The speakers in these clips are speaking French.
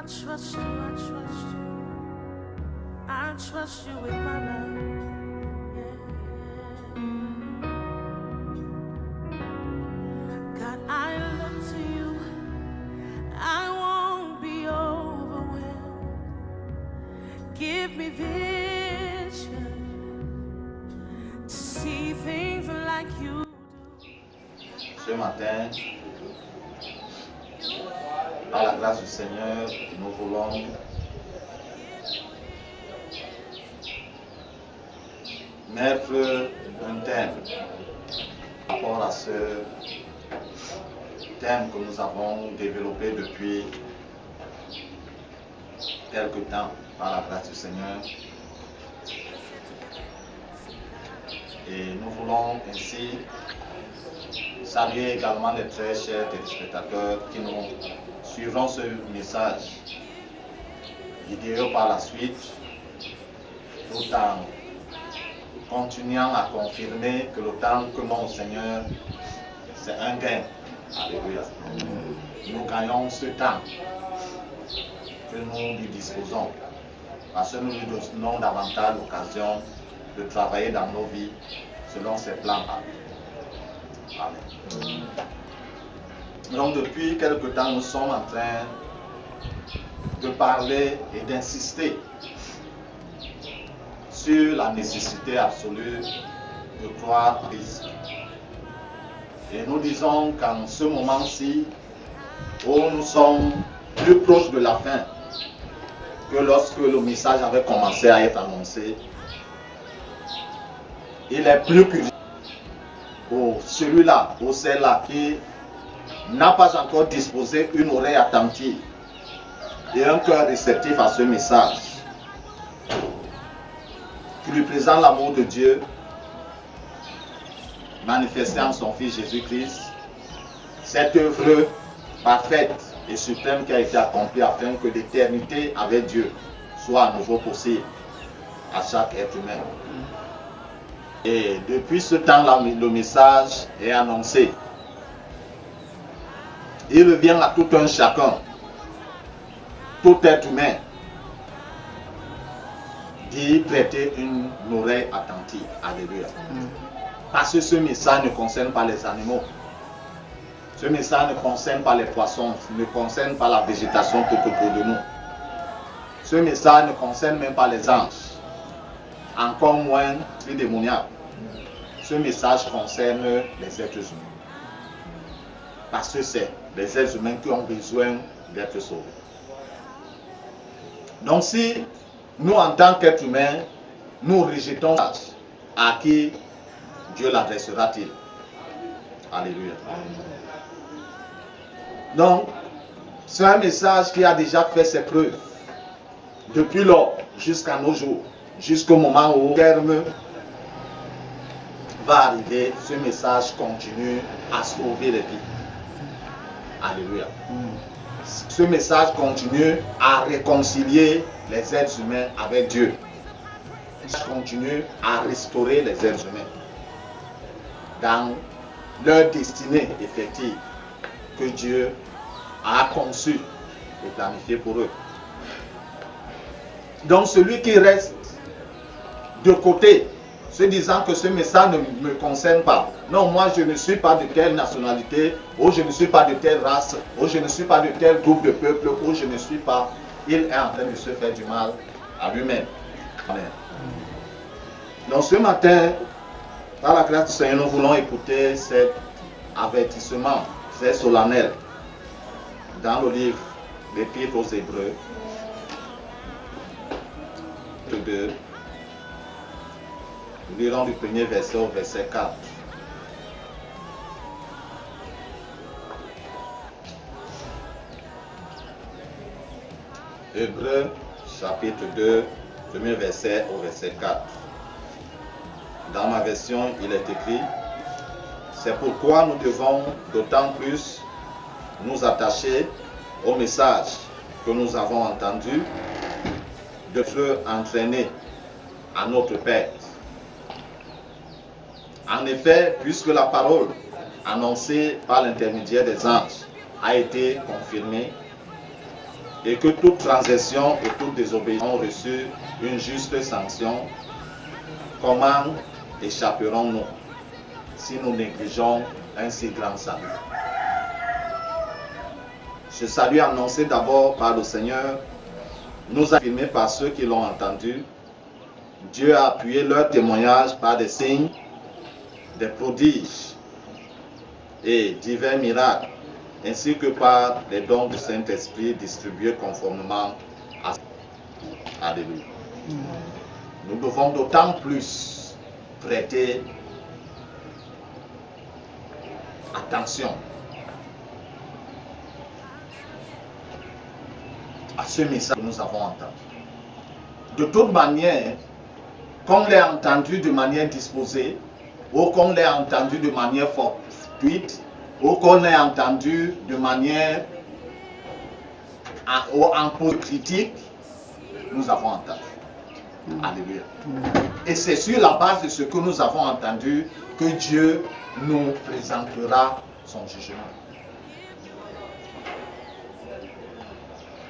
trust you, I trust you. I trust you with my life. Yeah, yeah. God, I look to you. I won't be overwhelmed. Give me vision to see things like you do. Ce matin, par la grâce du Seigneur, nous voulons mettre un thème par rapport à ce thème que nous avons développé depuis quelque temps par la grâce du Seigneur. Et nous voulons ainsi saluer également les très chers téléspectateurs qui nous suivront ce message vidéo par la suite, tout en continuant à confirmer que le temps que mon Seigneur, c'est un gain. Alléluia. Nous gagnons ce temps que nous lui disposons, parce que nous lui donnons davantage l'occasion de travailler dans nos vies selon ses plans. Amen. Donc depuis quelque temps, nous sommes en train de parler et d'insister sur la nécessité absolue de croire en Christ. Et nous disons qu'en ce moment-ci, où nous sommes plus proches de la fin que lorsque le message avait commencé à être annoncé, il est plus que pour celui-là, ou celle-là qui n'a pas encore disposé une oreille attentive et un cœur réceptif à ce message, qui lui présente l'amour de Dieu manifesté en son Fils Jésus-Christ, cette œuvre parfaite et suprême qui a été accomplie afin que l'éternité avec Dieu soit à nouveau possible à chaque être humain. Et depuis ce temps-là, le message est annoncé. Il revient à tout un chacun, tout être humain, d'y prêter une oreille attentive. Alléluia. Parce que ce message ne concerne pas les animaux. Ce message ne concerne pas les poissons, ne concerne pas la végétation tout autour de nous. Ce message ne concerne même pas les anges, encore moins les démoniaques. Ce message concerne les êtres humains. Parce que c'est les êtres humains qui ont besoin d'être sauvés. Donc si nous, en tant qu'êtres humains, nous rejetons à qui Dieu l'adressera-t-il? Alléluia. Donc, c'est un message qui a déjà fait ses preuves depuis lors jusqu'à nos jours, jusqu'au moment où le terme va arriver. Ce message continue à sauver les vies. Alléluia. Ce message continue à réconcilier les êtres humains avec Dieu. Il continue à restaurer les êtres humains dans leur destinée effective que Dieu a conçue et planifiée pour eux. Donc celui qui reste de côté, se disant que ce message ne me concerne pas. Non, moi je ne suis pas de telle nationalité, ou je ne suis pas de telle race, ou je ne suis pas de tel groupe de peuple, ou je ne suis pas... Il est en train de se faire du mal à lui-même. Amen. Donc ce matin, par la grâce du Seigneur, nous voulons écouter cet avertissement très solennel dans le livre l'Épître aux Hébreux 2. Nous lirons du premier verset au verset 4. Hébreux chapitre 2, premier verset au verset 4. Dans ma version, il est écrit: c'est pourquoi nous devons d'autant plus nous attacher au message que nous avons entendu, de se entraîner à notre perte. En effet, puisque la parole annoncée par l'intermédiaire des anges a été confirmée, et que toute transgression et toute désobéissance ont reçu une juste sanction, comment échapperons-nous si nous négligeons un si grand salut? Ce salut annoncé d'abord par le Seigneur, nous affirmé par ceux qui l'ont entendu. Dieu a appuyé leur témoignage par des signes, des prodiges et divers miracles, ainsi que par les dons du Saint-Esprit distribués conformément à... Alléluia. Nous devons d'autant plus prêter attention à ce message que nous avons entendu. De toute manière, qu'on l'ait entendu de manière disposée, ou qu'on l'ait entendu de manière fortuite, ou qu'on l'ait entendu de manière en critique, nous avons entendu. Alléluia. Et c'est sur la base de ce que nous avons entendu que Dieu nous présentera son jugement.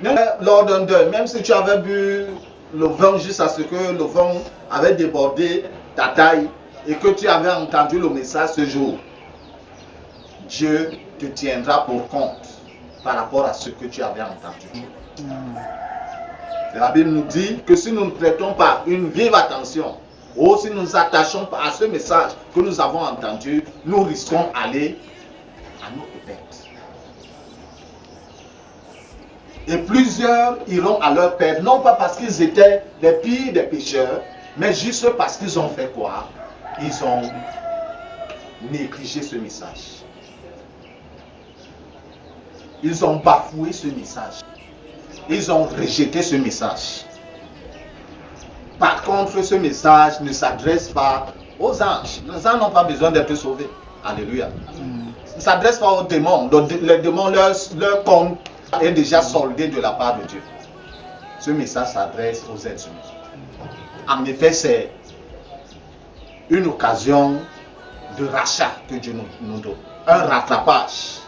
Même lors d'un deuil, même si tu avais bu le vin jusqu'à ce que le vin avait débordé ta taille et que tu avais entendu le message ce jour, Dieu te tiendra pour compte par rapport à ce que tu avais entendu. La Bible nous dit que si nous ne prêtons pas une vive attention ou si nous nous attachons à ce message que nous avons entendu, nous risquons d'aller à notre perte. Et plusieurs iront à leur perte, non pas parce qu'ils étaient les pires des pécheurs, mais juste parce qu'ils ont fait quoi? Ils ont négligé ce message. Ils ont bafoué ce message. Ils ont rejeté ce message. Par contre, ce message ne s'adresse pas aux anges. Les anges n'ont pas besoin d'être sauvés. Alléluia. Il ne s'adresse pas aux démons. Les démons, leur compte est déjà soldé de la part de Dieu. Ce message s'adresse aux êtres humains. En effet, c'est une occasion de rachat que Dieu nous donne. Un rattrapage.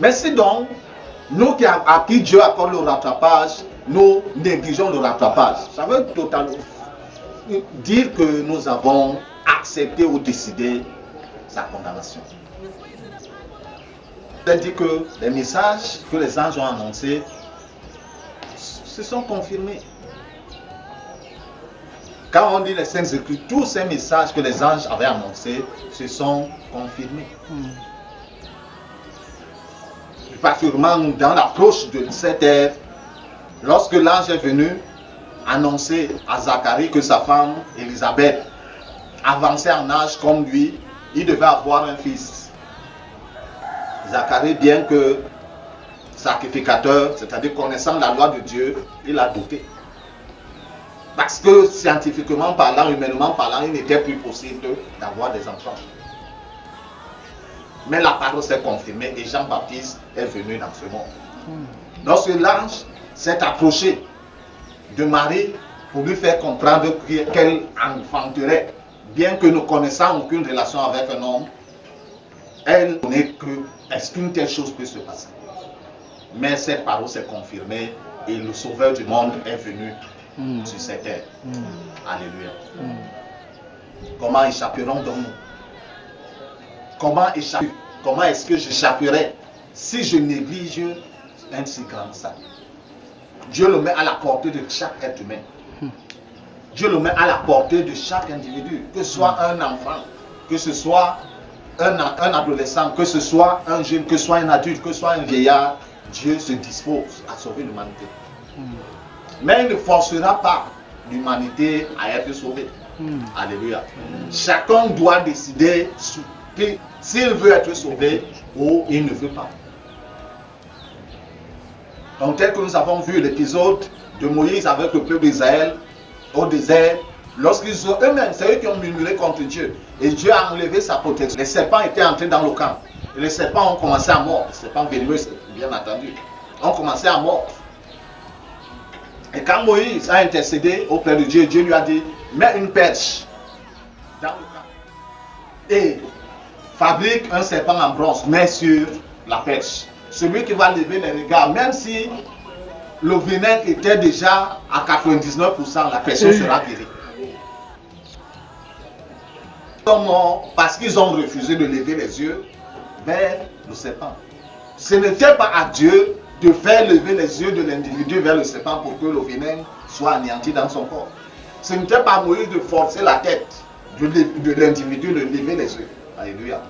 Mais si donc, nous à qui Dieu accorde le rattrapage, nous négligeons le rattrapage, ça veut totalement dire que nous avons accepté ou décidé sa condamnation. C'est-à-dire que les messages que les anges ont annoncés se sont confirmés. Quand on dit les Saintes Écritures, tous ces messages que les anges avaient annoncés se sont confirmés. Particulièrement dans l'approche de cette ère, lorsque l'ange est venu annoncer à Zacharie que sa femme, Élisabeth, avançait en âge comme lui, il devait avoir un fils. Zacharie, bien que sacrificateur, c'est-à-dire connaissant la loi de Dieu, il a douté. Parce que scientifiquement parlant, humainement parlant, il n'était plus possible d'avoir des enfants. Mais la parole s'est confirmée et Jean-Baptiste est venu dans ce monde. Lorsque l'ange s'est approché de Marie pour lui faire comprendre qu'elle enfanterait, bien que ne connaissant aucune relation avec un homme, elle n'est que est-ce qu'une telle chose peut se passer? Mais cette parole s'est confirmée et le Sauveur du monde est venu sur cette terre. Alléluia. Comment échapperons donc nous? Comment est-ce que j'échapperai si je néglige un si grand salut? Dieu le met à la portée de chaque être humain. Dieu le met à la portée de chaque individu, que ce soit un enfant, que ce soit un adolescent, que ce soit un jeune, que ce soit un adulte, que ce soit un vieillard. Dieu se dispose à sauver l'humanité. Mais il ne forcera pas l'humanité à être sauvée. Alléluia. Chacun doit décider s'il veut être sauvé ou il ne veut pas. Donc tel que nous avons vu l'épisode de Moïse avec le peuple d'Israël au désert, lorsqu'ils ont eux-mêmes, c'est eux qui ont murmuré contre Dieu. Et Dieu a enlevé sa protection. Les serpents étaient entrés dans le camp. Et les serpents ont commencé à mordre. Les serpents venimeux, bien entendu, ont commencé à mordre. Et quand Moïse a intercédé auprès de Dieu, Dieu lui a dit, mets une perche dans le camp. Et fabrique un serpent en bronze, mets sur la perche. celui qui va lever les regards, même si le venin était déjà à 99%, la personne sera guérie. Parce qu'ils ont refusé de lever les yeux vers le serpent. Ce n'était pas à Dieu de faire lever les yeux de l'individu vers le serpent pour que le venin soit anéanti dans son corps. Ce n'était pas à Moïse de forcer la tête de l'individu de lever les yeux. Alléluia.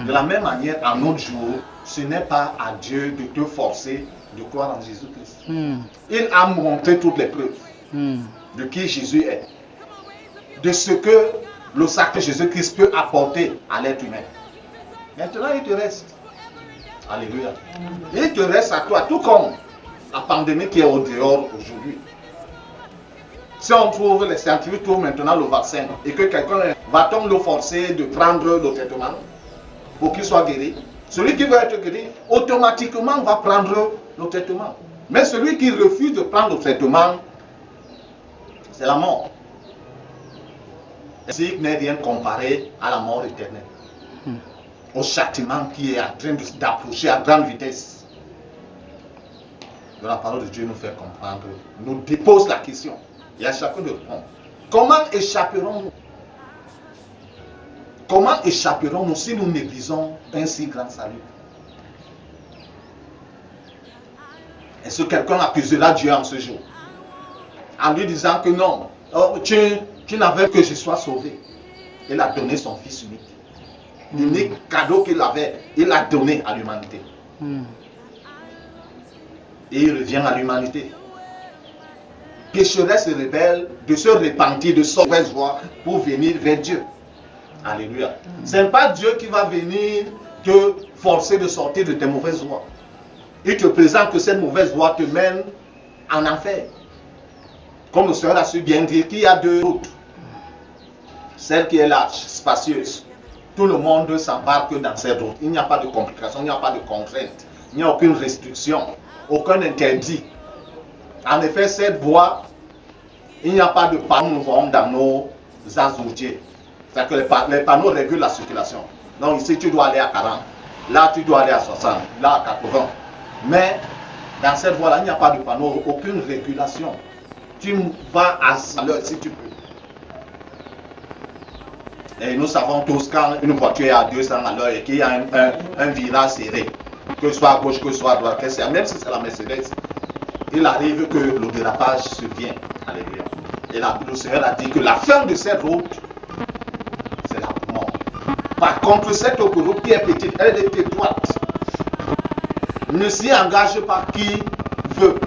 De la même manière, à notre jour, ce n'est pas à Dieu de te forcer de croire en Jésus-Christ. Il a montré toutes les preuves de qui Jésus est, de ce que le sacré Jésus-Christ peut apporter à l'être humain. Maintenant, il te reste. Alléluia. Il te reste à toi, tout comme la pandémie qui est au dehors aujourd'hui. Si on trouve, les scientifiques trouvent maintenant le vaccin et que quelqu'un va-t-on le forcer de prendre le traitement pour qu'il soit guéri? Celui qui veut être guéri, automatiquement va prendre le traitement. Mais celui qui refuse de prendre le traitement, c'est la mort. Ce n'est rien comparé à la mort éternelle. Au châtiment qui est en train d'approcher à grande vitesse. La parole de Dieu nous fait comprendre, nous dépose la question. Il y a chacun de répondre. Comment échapperons-nous? Comment échapperons-nous si nous négligeons un si grand salut? Est-ce que quelqu'un accusera Dieu en ce jour? En lui disant que non, tu n'avais que je sois sauvé. Il a donné son fils unique. L'unique cadeau qu'il avait, il l'a donné à l'humanité. Et il revient à l'humanité. Pécheresse et rebelle de se repentir de sa mauvaise voie pour venir vers Dieu. Alléluia. Ce n'est pas Dieu qui va venir te forcer de sortir de tes mauvaises voies. Il te présente que cette mauvaise voie te mène en enfer. Comme le Seigneur a su bien dire qu'il y a deux routes. Celle qui est large, spacieuse. Tout le monde s'embarque dans cette route. Il n'y a pas de complications, il n'y a pas de contraintes. Il n'y a aucune restriction, aucun interdit. En effet, cette voie, il n'y a pas de panneaux nous voyons dans nos azoutiers. C'est-à-dire que les panneaux régulent la circulation. Donc ici, tu dois aller à 40. Là, tu dois aller à 60. Là, à 80. Mais dans cette voie-là, il n'y a pas de panneau, aucune régulation. Tu vas à l'heure si tu peux. Et nous savons tous quand une voiture est à 200 à l'heure et qu'il y a un virage serré, que ce soit à gauche, que ce soit à droite, même si c'est la Mercedes, il arrive que le dérapage survient. Alléluia. Et le Seigneur a dit que la fin de cette route, c'est la mort. Par contre, cette route qui est petite, elle est étroite. Ne s'y engage pas qui veut.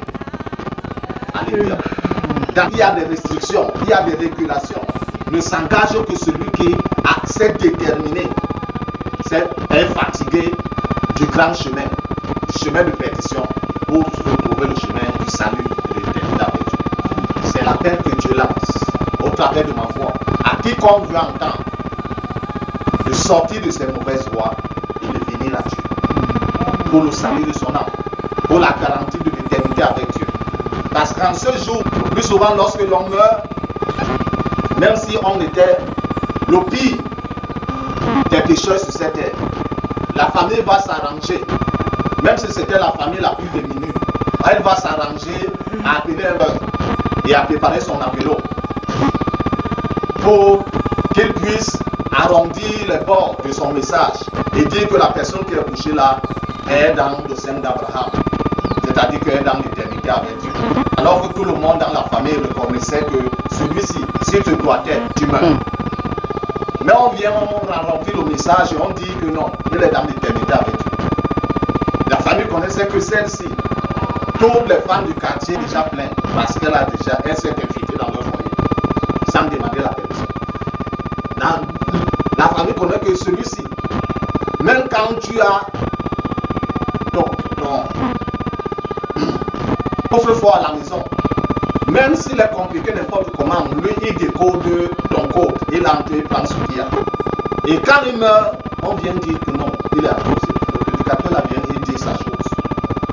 Alléluia. Il y a des restrictions, il y a des régulations. Ne s'engage que celui qui s'est déterminé, est fatigué du grand chemin de perdition, pour retrouver le chemin du salut et de l'éternité avec Dieu. C'est l'appel que Dieu lance au travers de ma voix. À quiconque veut entendre, de sortir de ses mauvaises voies et de venir à Dieu. Pour le salut de son âme, pour la garantie de l'éternité avec Dieu. Parce qu'en ce jour, plus souvent lorsque l'on meurt, même si on était le pire des pécheurs sur cette terre, la famille va s'arranger. Même si c'était la famille la plus démunie, elle va s'arranger à appeler un heure et à préparer son apéro pour qu'il puisse arrondir les bords de son message et dire que la personne qui est couchée là est dans le sein d'Abraham, c'est-à-dire qu'elle est dans l'éternité avec Dieu. Alors que tout le monde dans la famille reconnaissait que celui-ci, si tu dois être, tu meurs. Mais on vient, on remplit le message et on dit que non, il est dans l'éternité avec Dieu. La famille connaissait que celle-ci. Toutes les femmes du quartier déjà pleines parce qu'elle s'est infiltrée dans leur foyer sans demander la permission. La famille connaît que celui-ci, même quand tu as ton coffre-fort à la maison, même s'il est compliqué n'importe comment, lui il décode ton code, il entre, il prend ce qu'il y a. Et quand il meurt, on vient dire que non, il est à cause. Le prédicateur là vient, il dit sa chose.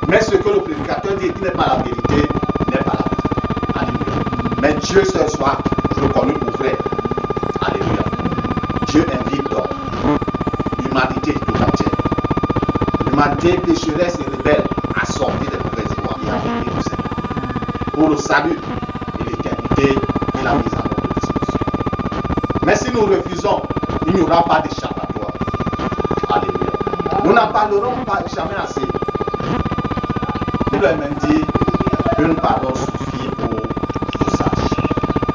Mais ce que le prédicateur dit qui n'est pas la vérité, n'est pas la vérité. Alléluia. Mais Dieu ce soir, je le connais pour vrai. Alléluia. Dieu invite donc l'humanité tout entière. l'humanité pécheresse et rebelle a sorti des mauvaises voies et a renié le Seigneur pour le salut et l'éternité et la mise en œuvre de disposition. Mais si nous refusons, il n'y aura pas d'échappatoire. Alléluia. Nous n'en parlerons pas jamais assez. Il leur même dit une parole suffit pour sache.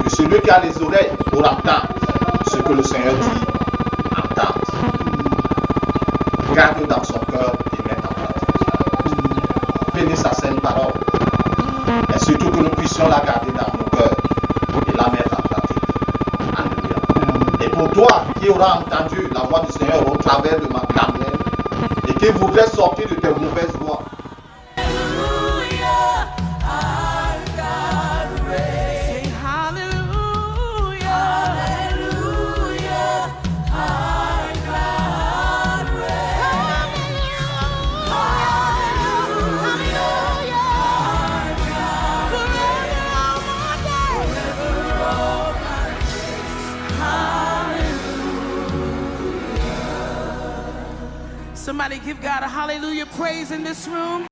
Que celui qui a les oreilles pour entendre ce que le Seigneur dit, entende. Garde dans son cœur et mette en pratique. Bénis sa sainte parole. Et surtout que nous puissions la garder dans nos cœurs et la mettre en pratique. Alléluia. Et pour toi qui auras entendu la voix du Seigneur au travers de ma clameur et qui voudrais sortir de tes mauvaises voies, Say hallelujah. Our God reigns. Somebody give God a hallelujah praise in this room.